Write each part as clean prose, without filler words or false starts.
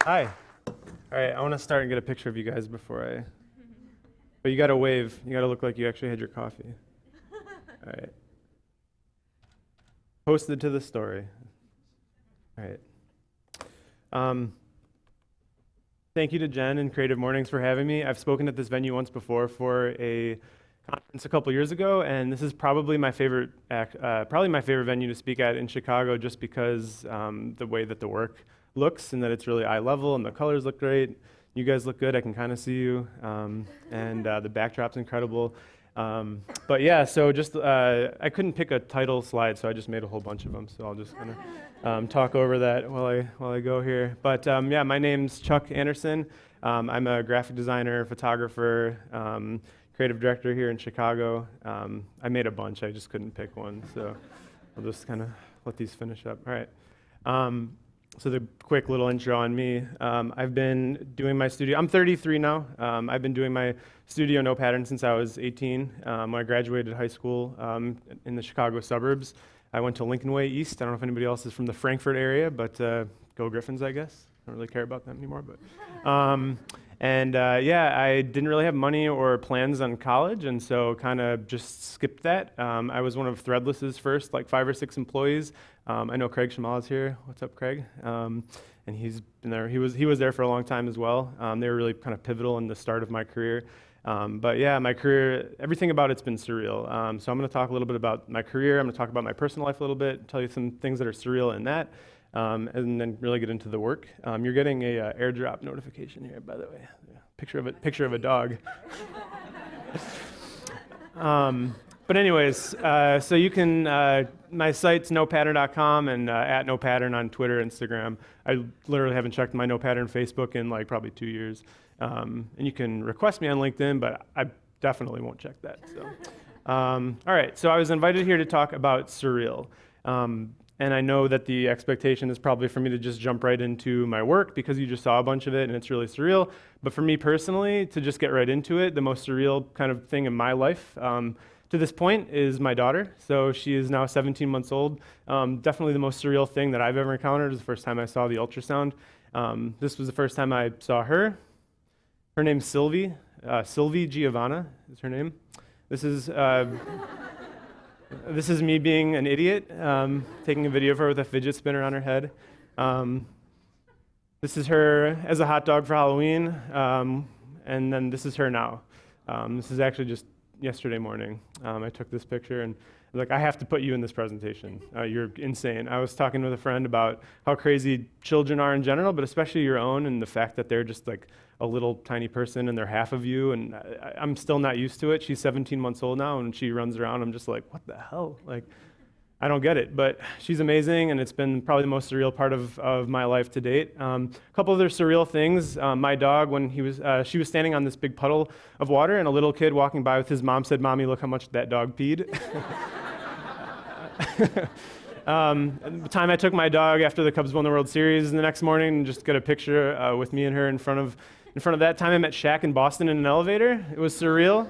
Hi. All right, I want to start and get a picture of you guys before I... But you got to wave. You got to look like you actually had your coffee. All right. Posted to the story. All right. Thank you to Jen and Creative Mornings for having me. I've spoken at this venue once before for a conference a couple years ago, and this is probably my favorite venue to speak at in Chicago, just because the way that the work looks and that it's really eye level and the colors look great. You guys look good. I can kind of see you, and the backdrop's incredible. But yeah, so just I couldn't pick a title slide, so I just made a whole bunch of them. So I'll just kind of talk over that while I go here. But yeah, my name's Chuck Anderson. I'm a graphic designer, photographer, creative director here in Chicago. I made a bunch. I just couldn't pick one, so I'll just kind of let these finish up. All right. So the quick little intro on me. I've been doing my studio. I'm 33 now. I've been doing my studio no pattern since I was 18. When I graduated high school in the Chicago suburbs, I went to Lincoln Way East. I don't know if anybody else is from the Frankfurt area, but go Griffins, I guess. I don't really care about them anymore. But yeah, I didn't really have money or plans on college, and so kind of just skipped that. I was one of Threadless's first, like 5 or 6 employees. I know Craig Shamal is here. What's up, Craig? And he's been there. He was there for a long time as well. They were really kind of pivotal in the start of my career. But yeah, my career, everything about it's been surreal. So I'm going to talk a little bit about my career. I'm going to talk about my personal life a little bit, tell you some things that are surreal in that, and then really get into the work. You're getting a airdrop notification here, by the way. Picture of a dog. But anyways, so you can, my site's nopattern.com and at nopattern on Twitter, Instagram. I literally haven't checked my nopattern Facebook in like probably 2 years. And you can request me on LinkedIn, but I definitely won't check that. So, all right, so I was invited here to talk about surreal. And I know that the expectation is probably for me to just jump right into my work because you just saw a bunch of it and it's really surreal. But for me personally, to just get right into it, the most surreal kind of thing in my life to this point is my daughter. So she is now 17 months old. Definitely the most surreal thing that I've ever encountered is the first time I saw the ultrasound. This was the first time I saw her. Her name's Sylvie. Sylvie Giovanna is her name. This is me being an idiot, taking a video of her with a fidget spinner on her head. This is her as a hot dog for Halloween, and then this is her now. This is actually just yesterday morning. I took this picture and I was like, I have to put you in this presentation. You're insane. I was talking with a friend about how crazy children are in general, but especially your own, and the fact that they're just like a little tiny person and they're half of you, and I'm still not used to it. She's 17 months old now, and she runs around. I'm just like, what the hell? Like, I don't get it, but she's amazing, and it's been probably the most surreal part of my life to date. A couple other surreal things. My dog, when she was standing on this big puddle of water, and a little kid walking by with his mom said, "Mommy, look how much that dog peed." The time I took my dog after the Cubs won the World Series the next morning, and just got a picture with me and her in front of that. Time I met Shaq in Boston in an elevator. It was surreal.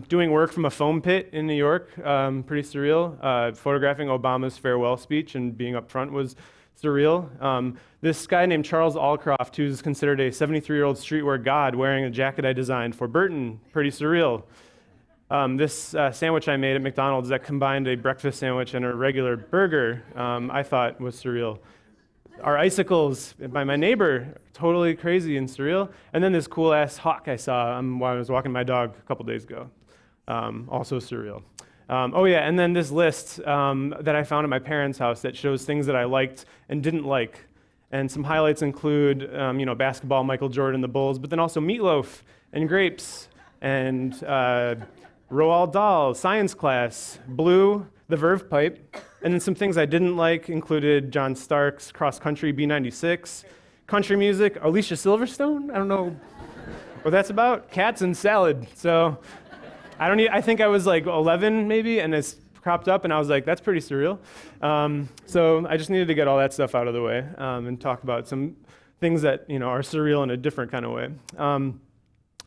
Doing work from a foam pit in New York, pretty surreal. Photographing Obama's farewell speech and being up front was surreal. This guy named Charles Alcroft, who's considered a 73-year-old streetwear god, wearing a jacket I designed for Burton, pretty surreal. This sandwich I made at McDonald's that combined a breakfast sandwich and a regular burger, I thought was surreal. Our icicles by my neighbor, totally crazy and surreal. And then this cool-ass hawk I saw while I was walking my dog a couple days ago, also surreal. Oh yeah, and then this list that I found at my parents' house that shows things that I liked and didn't like. And some highlights include, basketball, Michael Jordan, the Bulls, but then also meatloaf and grapes and Roald Dahl, science class, Blue, the Verve pipe. And then some things I didn't like included John Stark's Cross Country B96, country music, Alicia Silverstone, I don't know what that's about, cats and salad. So I think I was like 11 maybe, and it's cropped up, and I was like, that's pretty surreal. So I just needed to get all that stuff out of the way and talk about some things that are surreal in a different kind of way.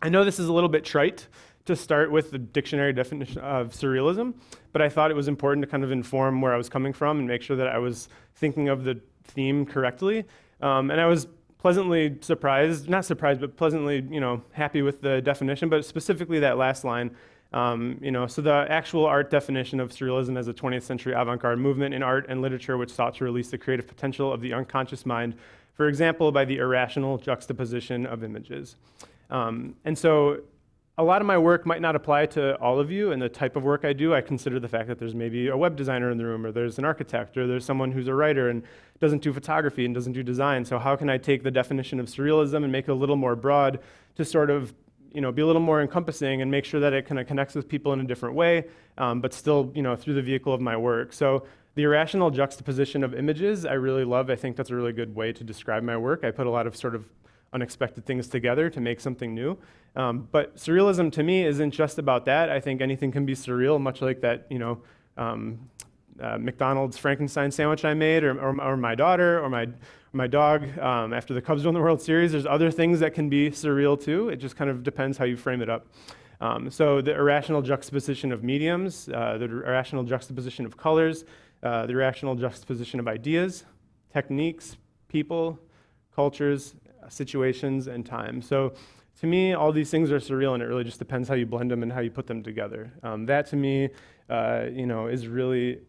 I know this is a little bit trite to start with the dictionary definition of surrealism, but I thought it was important to kind of inform where I was coming from and make sure that I was thinking of the theme correctly. And I was pleasantly surprised, not surprised, but pleasantly, happy with the definition, but specifically that last line. So the actual art definition of surrealism as a 20th century avant-garde movement in art and literature which sought to release the creative potential of the unconscious mind, for example, by the irrational juxtaposition of images. And so a lot of my work might not apply to all of you, and the type of work I do, I consider the fact that there's maybe a web designer in the room, or there's an architect, or there's someone who's a writer and doesn't do photography and doesn't do design. So how can I take the definition of surrealism and make it a little more broad to sort of be a little more encompassing and make sure that it kind of connects with people in a different way, but still through the vehicle of my work. So the irrational juxtaposition of images, I really love. I think that's a really good way to describe my work. I put a lot of sort of unexpected things together to make something new. But surrealism to me isn't just about that. I think anything can be surreal, much like that, McDonald's Frankenstein sandwich I made, or my daughter, or my dog. After the Cubs won the World Series, there's other things that can be surreal too. It just kind of depends how you frame it up. So the irrational juxtaposition of mediums, the irrational juxtaposition of colors, the irrational juxtaposition of ideas, techniques, people, cultures, situations, and time. So to me, all these things are surreal, and it really just depends how you blend them and how you put them together. That to me, is really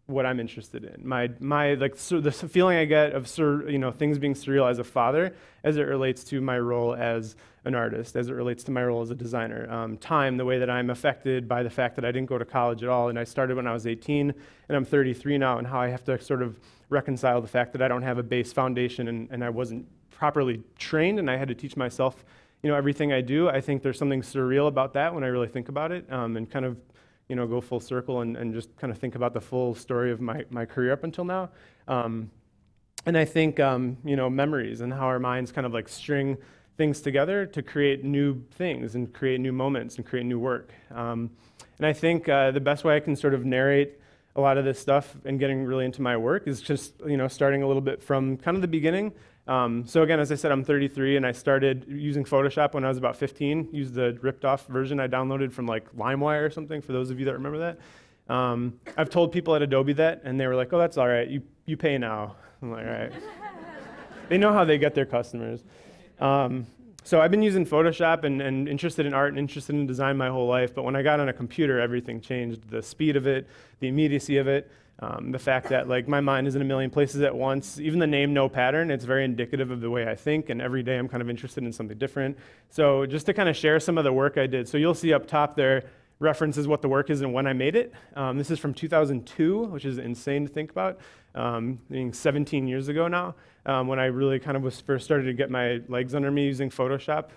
what I'm interested in. The feeling I get of things being surreal as a father, as it relates to my role as an artist, as it relates to my role as a designer. Time, the way that I'm affected by the fact that I didn't go to college at all, and I started when I was 18, and I'm 33 now, and how I have to sort of reconcile the fact that I don't have a base foundation, and I wasn't properly trained, and I had to teach myself, everything I do. I think there's something surreal about that when I really think about it, and kind of, go full circle and just kind of think about the full story of my career up until now. And I think, memories and how our minds kind of like string things together to create new things and create new moments and create new work. And I think the best way I can sort of narrate a lot of this stuff and getting really into my work is just, starting a little bit from kind of the beginning. So again, as I said, I'm 33, and I started using Photoshop when I was about 15, used the ripped off version I downloaded from like LimeWire or something, for those of you that remember that. I've told people at Adobe that, and they were like, oh, that's all right, you pay now. I'm like, all right. They know how they get their customers. So I've been using Photoshop and interested in art and interested in design my whole life, but when I got on a computer, everything changed. The speed of it, the immediacy of it, the fact that like my mind is in a million places at once. Even the name No Pattern, it's very indicative of the way I think, and every day I'm kind of interested in something different. So just to kind of share some of the work I did. So you'll see up top there references what the work is and when I made it. This is from 2002, which is insane to think about, being 17 years ago now, when I really kind of was first started to get my legs under me using Photoshop.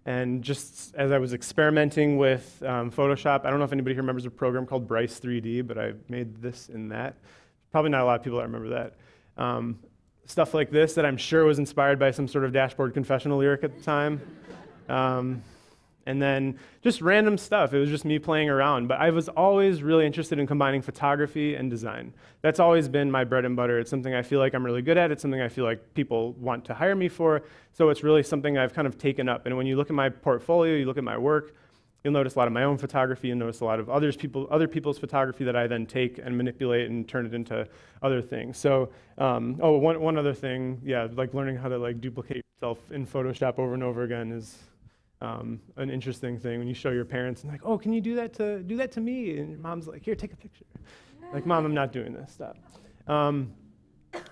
And just as I was experimenting with Photoshop, I don't know if anybody here remembers a program called Bryce 3D, but I made this in that. Probably not a lot of people that remember that. Stuff like this that I'm sure was inspired by some sort of Dashboard Confessional lyric at the time. And then just random stuff. It was just me playing around. But I was always really interested in combining photography and design. That's always been my bread and butter. It's something I feel like I'm really good at. It's something I feel like people want to hire me for. So it's really something I've kind of taken up. And when you look at my portfolio, you look at my work, you'll notice a lot of my own photography. You'll notice a lot of other people's photography that I then take and manipulate and turn it into other things. So, one other thing, like learning how to like duplicate yourself in Photoshop over and over again is an interesting thing when you show your parents and like, oh, can you do that to me? And your mom's like, here, take a picture. Like, Mom, I'm not doing this, stop.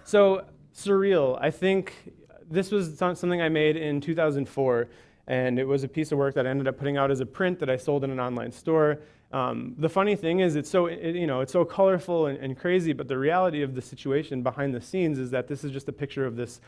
So surreal, I think this was something I made in 2004, and it was a piece of work that I ended up putting out as a print that I sold in an online store. The funny thing is it's so colorful and crazy, but the reality of the situation behind the scenes is that this is just a picture of this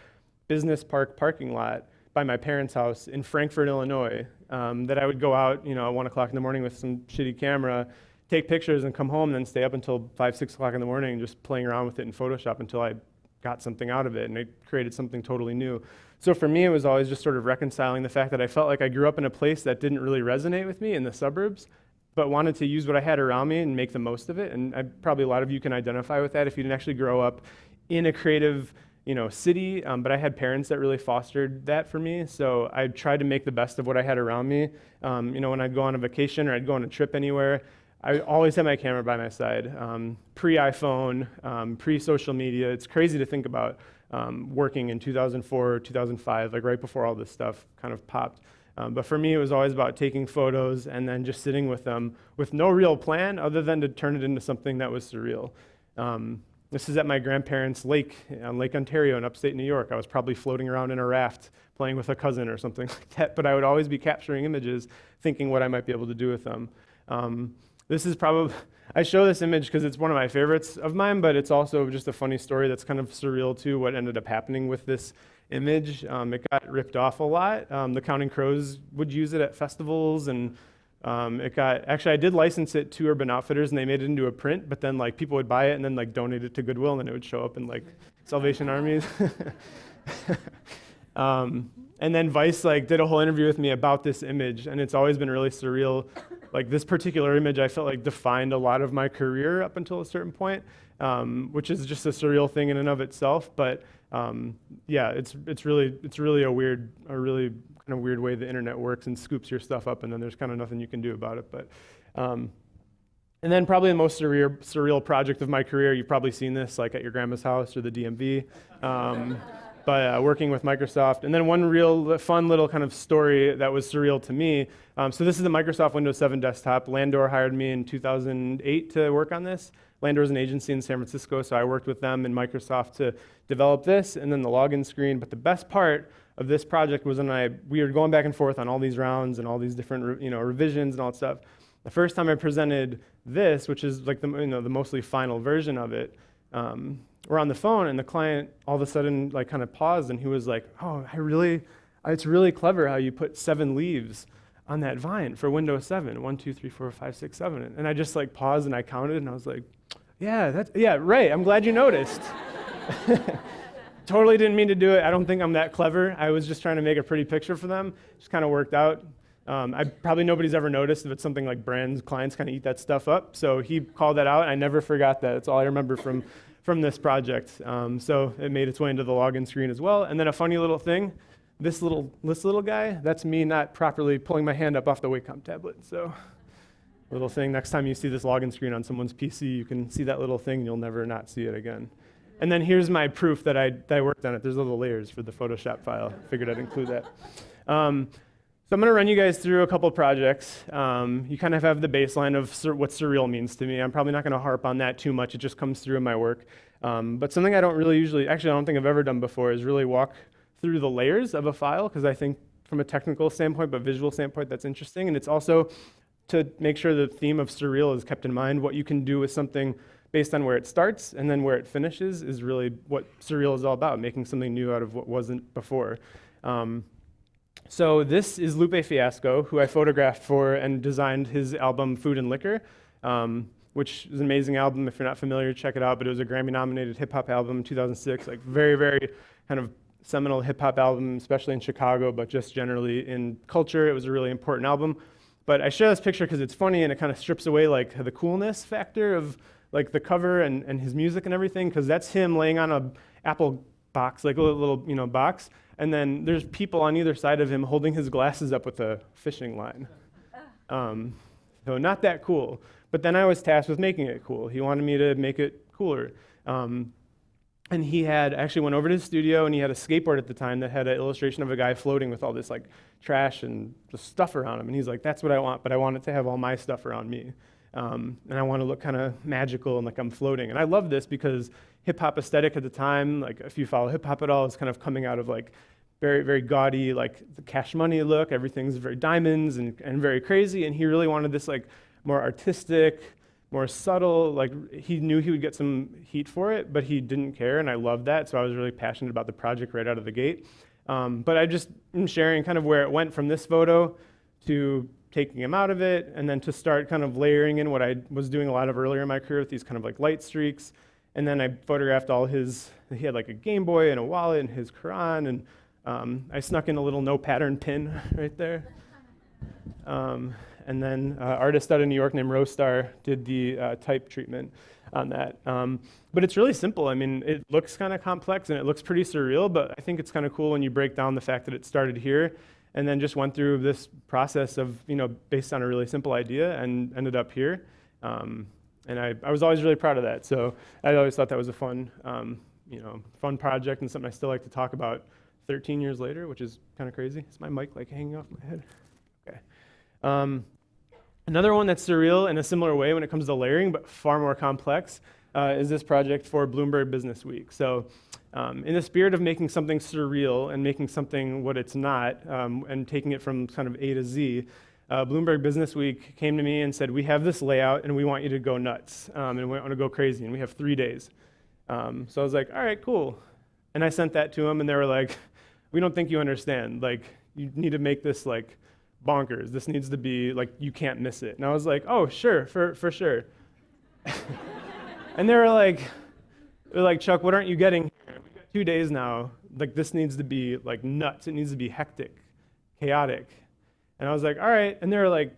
business parking lot by my parents' house in Frankfort, Illinois, that I would go out, at 1 o'clock in the morning with some shitty camera, take pictures and come home and then stay up until 5, 6 o'clock in the morning just playing around with it in Photoshop until I got something out of it and it created something totally new. So for me, it was always just sort of reconciling the fact that I felt like I grew up in a place that didn't really resonate with me in the suburbs, but wanted to use what I had around me and make the most of it. And probably a lot of you can identify with that if you didn't actually grow up in a creative city, but I had parents that really fostered that for me. So I tried to make the best of what I had around me. When I'd go on a vacation or I'd go on a trip anywhere, I always had my camera by my side. Pre-iPhone, pre-social media. It's crazy to think about working in 2004, 2005, like right before all this stuff kind of popped. But for me, it was always about taking photos and then just sitting with them with no real plan other than to turn it into something that was surreal. This is at my grandparents' lake on Lake Ontario in upstate New York. I was probably floating around in a raft playing with a cousin or something like that, but I would always be capturing images, thinking what I might be able to do with them. This is probably, I show this image because it's one of my favorites of mine, but it's also just a funny story that's kind of surreal too, what ended up happening with this image. It got ripped off a lot. The Counting Crows would use it at festivals, and actually I did license it to Urban Outfitters, and they made it into a print, but then like people would buy it and then like donate it to Goodwill, and then it would show up in like Salvation Armies. And then Vice like did a whole interview with me about this image, and it's always been really surreal. Like this particular image, I felt like defined a lot of my career up until a certain point, which is just a surreal thing in and of itself. But yeah, it's really a really kind of weird way the internet works and scoops your stuff up, and then there's kind of nothing you can do about it. But and then probably the most surreal project of my career, you've probably seen this like at your grandma's house or the DMV. But working with Microsoft. And then one real fun little kind of story that was surreal to me. So this is the Microsoft Windows 7 desktop. Landor hired me in 2008 to work on this. Landor is an agency in San Francisco, so I worked with them and Microsoft to develop this, and then the login screen. But the best part of this project was when we were going back and forth on all these rounds and all these different revisions and all that stuff. The first time I presented this, which is like the mostly final version of it, we're on the phone, and the client all of a sudden like kind of paused, and he was like, "Oh, it's really clever how you put 7 leaves on that vine for Windows 7. 1, 2, 3, 4, 5, 6, 7." And I just like paused and I counted, and I was like, "Yeah, right. I'm glad you noticed." Totally didn't mean to do it. I don't think I'm that clever. I was just trying to make a pretty picture for them. Just kind of worked out. Probably nobody's ever noticed if it's something like clients kind of eat that stuff up. So he called that out, and I never forgot that. It's all I remember from this project. So it made its way into the login screen as well. And then a funny little thing, this little guy, that's me not properly pulling my hand up off the Wacom tablet. So little thing, next time you see this login screen on someone's PC, you can see that little thing, and you'll never not see it again. And then here's my proof that I worked on it. There's little layers for the Photoshop file. Figured I'd include that. So I'm going to run you guys through a couple projects. You kind of have the baseline of what surreal means to me. I'm probably not going to harp on that too much. It just comes through in my work. But something I don't really I don't think I've ever done before is really walk through the layers of a file, because I think from a technical standpoint, but visual standpoint, that's interesting. And it's also to make sure the theme of surreal is kept in mind. What you can do with something based on where it starts and then where it finishes is really what surreal is all about, making something new out of what wasn't before. So this is Lupe Fiasco, who I photographed for and designed his album Food and Liquor, which is an amazing album. If you're not familiar, check it out. But it was a Grammy-nominated hip-hop album in 2006, like very, very kind of seminal hip-hop album, especially in Chicago, but just generally in culture. It was a really important album. But I share this picture because it's funny, and it kind of strips away like the coolness factor of like the cover and his music and everything, because that's him laying on a Apple box, like a little box. And then there's people on either side of him holding his glasses up with a fishing line. So not that cool. But then I was tasked with making it cool. He wanted me to make it cooler. And he actually went over to his studio, and he had a skateboard at the time that had an illustration of a guy floating with all this like trash and just stuff around him. And he's like, "That's what I want, but I want it to have all my stuff around me. And I want to look kind of magical and like I'm floating." And I love this because hip-hop aesthetic at the time, like if you follow hip-hop at all, is kind of coming out of like very, very gaudy, like the Cash Money look. Everything's very diamonds and very crazy. And he really wanted this like more artistic, more subtle, like he knew he would get some heat for it, but he didn't care, and I loved that. So I was really passionate about the project right out of the gate. But I just am sharing kind of where it went from this photo to taking him out of it, and then to start kind of layering in what I was doing a lot of earlier in my career with these kind of like light streaks. And then I photographed he had like a Game Boy and a wallet and his Quran, and I snuck in a little no pattern pin right there. and then artist out of New York named Rostar did the type treatment on that. But it's really simple. I mean, it looks kind of complex and it looks pretty surreal, but I think it's kind of cool when you break down the fact that it started here and then just went through this process of, based on a really simple idea and ended up here. And I was always really proud of that. So I always thought that was a fun, fun project and something I still like to talk about 13 years later, which is kind of crazy. Is my mic like hanging off my head? Okay. Another one that's surreal in a similar way when it comes to layering, but far more complex, is this project for Bloomberg Business Week. So in the spirit of making something surreal and making something what it's not, and taking it from kind of A to Z, Bloomberg Business Week came to me and said, we have this layout and we want you to go nuts, and we want to go crazy, and we have 3 days. So I was like, all right, cool. And I sent that to them, and they were like, we don't think you understand. Like, you need to make this like bonkers. This needs to be like, you can't miss it. And I was like, oh, sure, for sure. And they were like, Chuck, what aren't you getting here? We've got 2 days now. Like, this needs to be like nuts. It needs to be hectic, chaotic. And I was like, all right. And they were like,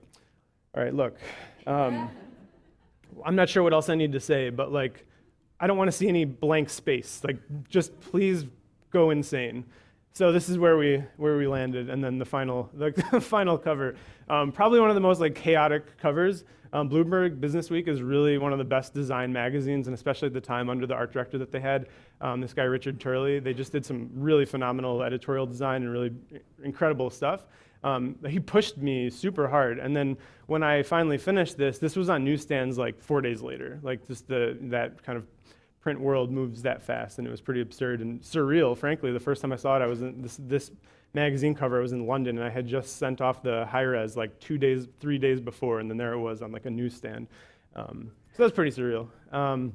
all right, look, I'm not sure what else I need to say, but like, I don't want to see any blank space. Like, just please go insane. So this is where we landed, and then the final cover, probably one of the most like chaotic covers. Bloomberg Business Week is really one of the best design magazines, and especially at the time under the art director that they had, this guy Richard Turley. They just did some really phenomenal editorial design and really incredible stuff. He pushed me super hard, and then when I finally finished this was on newsstands like 4 days later. Like, just that kind of print world moves that fast, and it was pretty absurd and surreal, frankly. The first time I saw it, I was in this magazine cover. I was in London, and I had just sent off the high-res like 3 days before, and then there it was on like a newsstand. So that's pretty surreal. And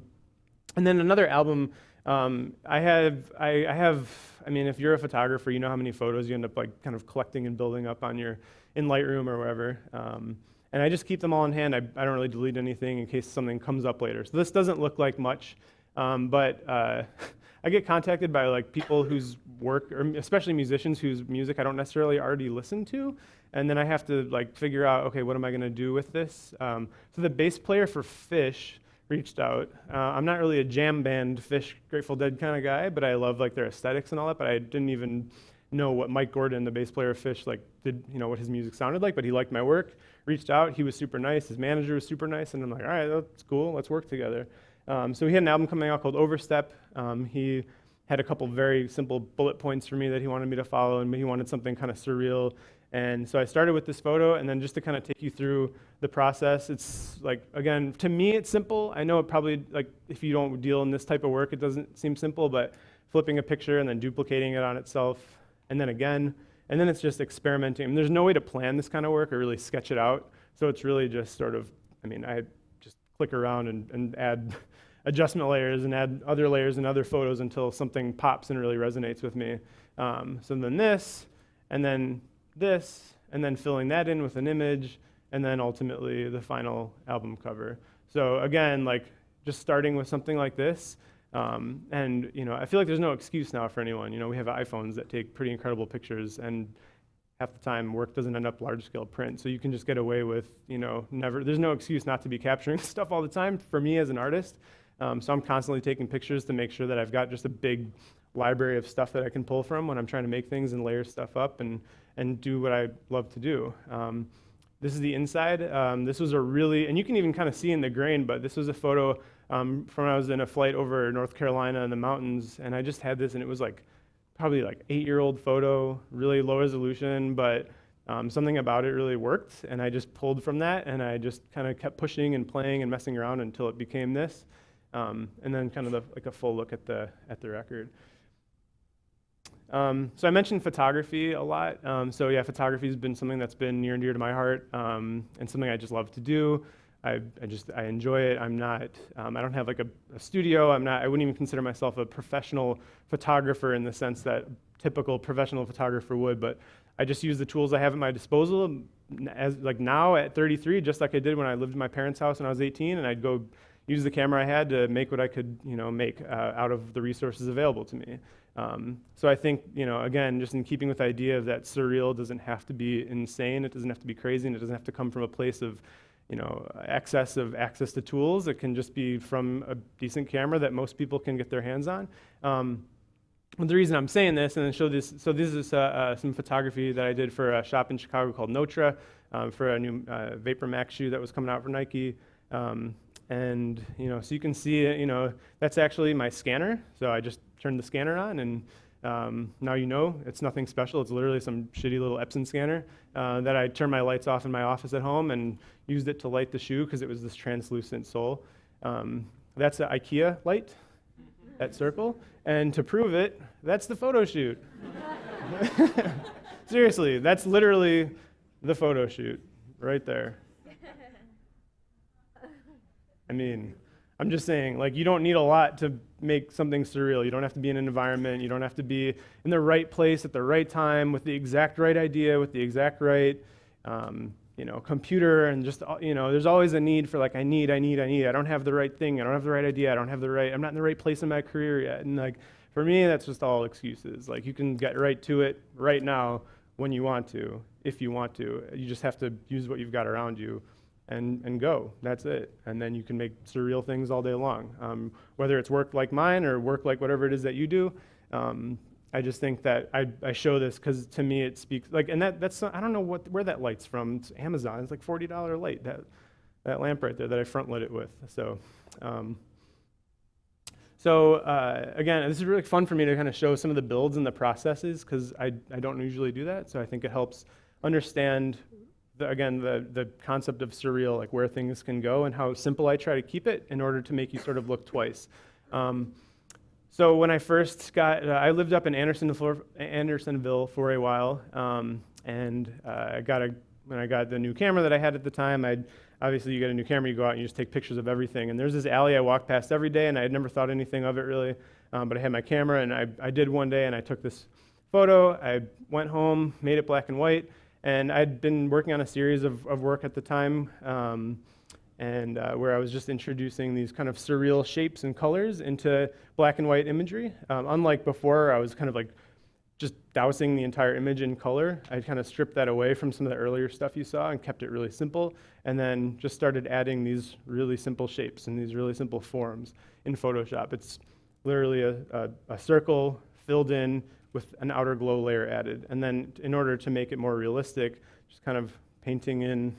then another album, I mean, if you're a photographer, you know how many photos you end up like kind of collecting and building up on in Lightroom or wherever. And I just keep them all in hand. I don't really delete anything in case something comes up later. So this doesn't look like much. But I get contacted by like people whose work, or especially musicians whose music I don't necessarily already listen to, and then I have to like figure out, okay, what am I going to do with this? So the bass player for Phish reached out. I'm not really a jam band Phish, Grateful Dead kind of guy, but I love like their aesthetics and all that. But I didn't even know what Mike Gordon, the bass player of Phish, like did, what his music sounded like. But he liked my work, reached out. He was super nice. His manager was super nice, and I'm like, all right, that's cool. Let's work together. So he had an album coming out called Overstep. He had a couple very simple bullet points for me that he wanted me to follow, and he wanted something kind of surreal. And so I started with this photo, and then just to kind of take you through the process, it's like, again, to me it's simple. I know it probably, like, if you don't deal in this type of work, it doesn't seem simple, but flipping a picture and then duplicating it on itself, and then again, and then it's just experimenting. I mean, there's no way to plan this kind of work or really sketch it out. So it's really just sort of, I just click around and add adjustment layers and add other layers and other photos until something pops and really resonates with me. So then this, and then this, and then filling that in with an image, and then ultimately the final album cover. So again, like just starting with something like this, and I feel like there's no excuse now for anyone. We have iPhones that take pretty incredible pictures, and half the time work doesn't end up large-scale print. So you can just get away with, there's no excuse not to be capturing stuff all the time for me as an artist. So I'm constantly taking pictures to make sure that I've got just a big library of stuff that I can pull from when I'm trying to make things and layer stuff up and do what I love to do. This is the inside. This was and you can even kind of see in the grain, but this was a photo from when I was in a flight over North Carolina in the mountains, and I just had this, and it was like probably like 8-year-old photo, really low resolution, but something about it really worked, and I just pulled from that, and I just kind of kept pushing and playing and messing around until it became this. And then kind of like a full look at the record. So I mentioned photography a lot. So yeah, photography has been something that's been near and dear to my heart, and something I just love to do. I enjoy it. I don't have like a studio. I wouldn't even consider myself a professional photographer in the sense that typical professional photographer would, but I just use the tools I have at my disposal as like now at 33, just like I did when I lived in my parents' house when I was 18, and I'd go use the camera I had to make what I could, make out of the resources available to me. So I think, again, just in keeping with the idea of that surreal doesn't have to be insane, it doesn't have to be crazy, and it doesn't have to come from a place of, excess of access to tools. It can just be from a decent camera that most people can get their hands on. The reason I'm saying this, and then show this, so this is some photography that I did for a shop in Chicago called Notre, for a new Vapor Max shoe that was coming out for Nike. So you can see, that's actually my scanner. So I just turned the scanner on, and now it's nothing special. It's literally some shitty little Epson scanner that I turned my lights off in my office at home and used it to light the shoe because it was this translucent sole. That's an IKEA light at Circle, and to prove it, that's the photo shoot. Seriously, that's literally the photo shoot right there. I mean, I'm just saying, you don't need a lot to make something surreal. You don't have to be in an environment. You don't have to be in the right place at the right time with the exact right idea, with the exact right, computer, and just, there's always a need for I need. I don't have the right thing. I don't have the right idea. I'm not in the right place in my career yet. And for me, that's just all excuses. You can get right to it right now when you want to, if you want to. You just have to use what you've got around you and go. That's it. And then you can make surreal things all day long. Whether it's work like mine or work like whatever it is that you do, I just think that I show this because to me it speaks, and that's I don't know where that light's from. It's Amazon. It's $40 light, that lamp right there that I front lit it with. So again, this is really fun for me to kind of show some of the builds and the processes because I don't usually do that. So I think it helps understand the concept of surreal, where things can go and how simple I try to keep it in order to make you sort of look twice. So when I first I lived up in Andersonville for a while, and when I got the new camera that I had at the time, obviously you get a new camera, you go out and you just take pictures of everything. And there's this alley I walked past every day, and I had never thought anything of it really, but I had my camera, and I did one day, and I took this photo. I went home, made it black and white, and I'd been working on a series of work at the time, where I was just introducing these kind of surreal shapes and colors into black and white imagery. Unlike before, I was kind of just dousing the entire image in color. I kind of stripped that away from some of the earlier stuff you saw and kept it really simple, and then just started adding these really simple shapes and these really simple forms in Photoshop. It's literally a circle filled in with an outer glow layer added. And then in order to make it more realistic, just kind of painting in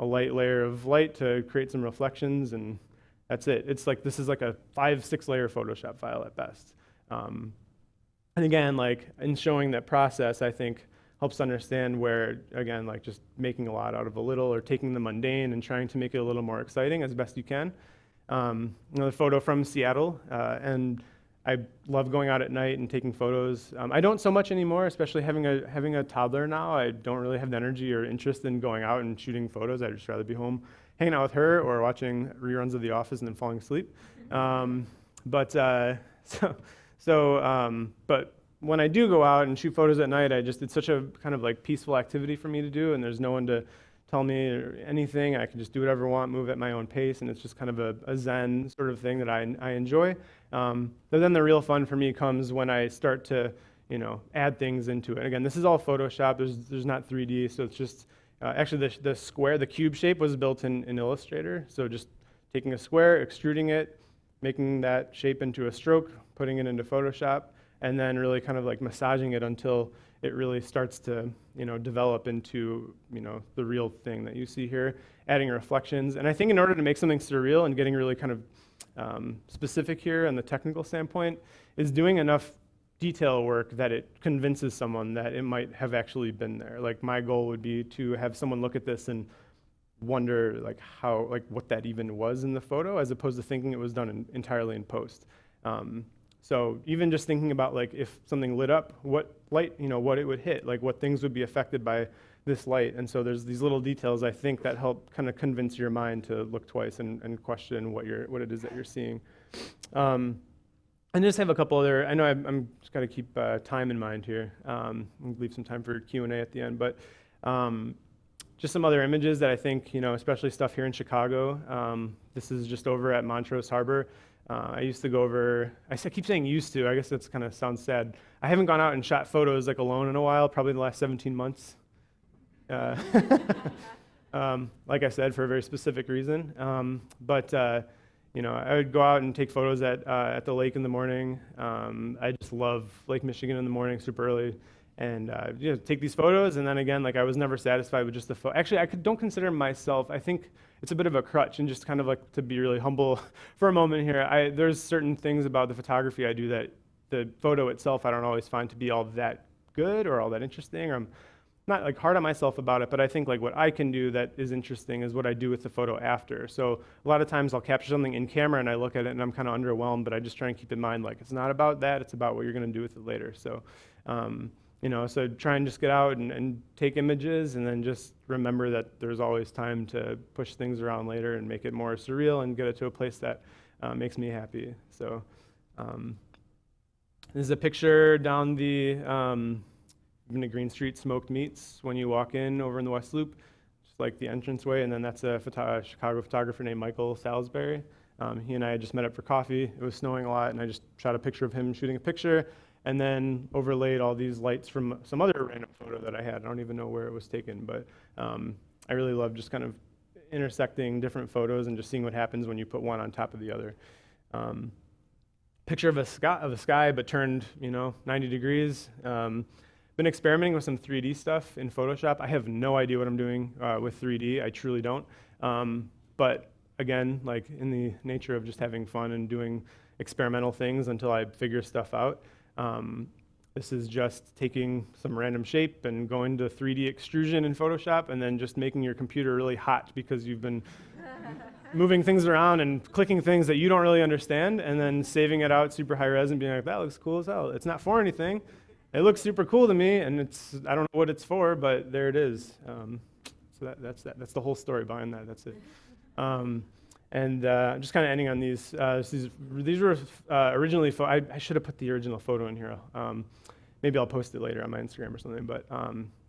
a light layer of light to create some reflections, and that's it. It's this is a 5-6 layer Photoshop file at best. And again, in showing that process, I think helps understand where, again, just making a lot out of a little, or taking the mundane and trying to make it a little more exciting as best you can. Another photo from Seattle, and I love going out at night and taking photos. I don't so much anymore, especially having a toddler now. I don't really have the energy or interest in going out and shooting photos. I'd just rather be home hanging out with her or watching reruns of The Office and then falling asleep. But when I do go out and shoot photos at night, it's such a kind of peaceful activity for me to do, and there's no one to tell me anything. I can just do whatever I want, move at my own pace, and it's just kind of a zen sort of thing that I enjoy. But then the real fun for me comes when I start to, add things into it. Again, this is all Photoshop. There's not 3D, so it's just actually the cube shape was built in Illustrator. So just taking a square, extruding it, making that shape into a stroke, putting it into Photoshop, and then really kind of massaging it until it really starts to, develop into, the real thing that you see here, adding reflections. And I think in order to make something surreal and getting really kind of specific here on the technical standpoint, is doing enough detail work that it convinces someone that it might have actually been there. My goal would be to have someone look at this and wonder what that even was in the photo, as opposed to thinking it was done entirely in post. So even just thinking about if something lit up, what light, what it would hit, what things would be affected by this light. And so there's these little details, I think, that help kind of convince your mind to look twice and question what it is that you're seeing. And just have a couple other, I know I'm just got to keep time in mind here. We'll leave some time for Q&A at the end, but just some other images that I think, especially stuff here in Chicago. This is just over at Montrose Harbor. I used to go over, keep saying used to, I guess that's kind of sounds sad. I haven't gone out and shot photos like alone in a while, probably the last 17 months. Uh, like I said, for a very specific reason. I would go out and take photos at the lake in the morning. I just love Lake Michigan in the morning, super early, and take these photos. And then again, like I was never satisfied with just the photo. Actually, don't consider myself. I think it's a bit of a crutch, and just kind of like to be really humble for a moment here. There's certain things about the photography I do that the photo itself I don't always find to be all that good or all that interesting, or I'm not like hard on myself about it, but I think like what I can do that is interesting is what I do with the photo after. So a lot of times I'll capture something in camera and I look at it and I'm kind of underwhelmed, but I just try and keep in mind like it's not about that, it's about what you're going to do with it later. So so try and just get out and take images, and then just remember that there's always time to push things around later and make it more surreal and get it to a place that makes me happy. So this is a picture down the been to Green Street Smoked Meats when you walk in over in the West Loop, just like the entranceway, and then that's a Chicago photographer named Michael Salisbury. He and I had just met up for coffee. It was snowing a lot, and I just shot a picture of him shooting a picture, and then overlaid all these lights from some other random photo that I had. I don't even know where it was taken, but I really love just kind of intersecting different photos and just seeing what happens when you put one on top of the other. Picture of a sky, but turned 90 degrees. Been experimenting with some 3D stuff in Photoshop. I have no idea what I'm doing with 3D. I truly don't. But again, like in the nature of just having fun and doing experimental things until I figure stuff out. This is just taking some random shape and going to 3D extrusion in Photoshop, and then just making your computer really hot because you've been moving things around and clicking things that you don't really understand, and then saving it out super high res and being like, that looks cool as hell. It's not for anything. It looks super cool to me, and I don't know what it's for, but there it is. So that's the whole story behind that. That's it. Just kind of ending on these. These were originally. I should have put the original photo in here. Maybe I'll post it later on my Instagram or something. But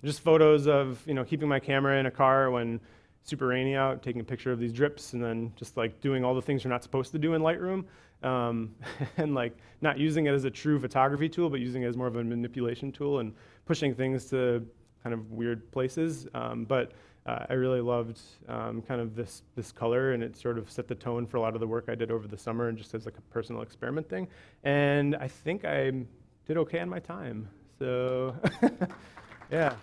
just photos of keeping my camera in a car when super rainy out, taking a picture of these drips, and then just like doing all the things you're not supposed to do in Lightroom. And like not using it as a true photography tool, but using it as more of a manipulation tool and pushing things to kind of weird places. But I really loved kind of this color, and it sort of set the tone for a lot of the work I did over the summer, and just as like a personal experiment thing. And I think I did okay on my time. So yeah.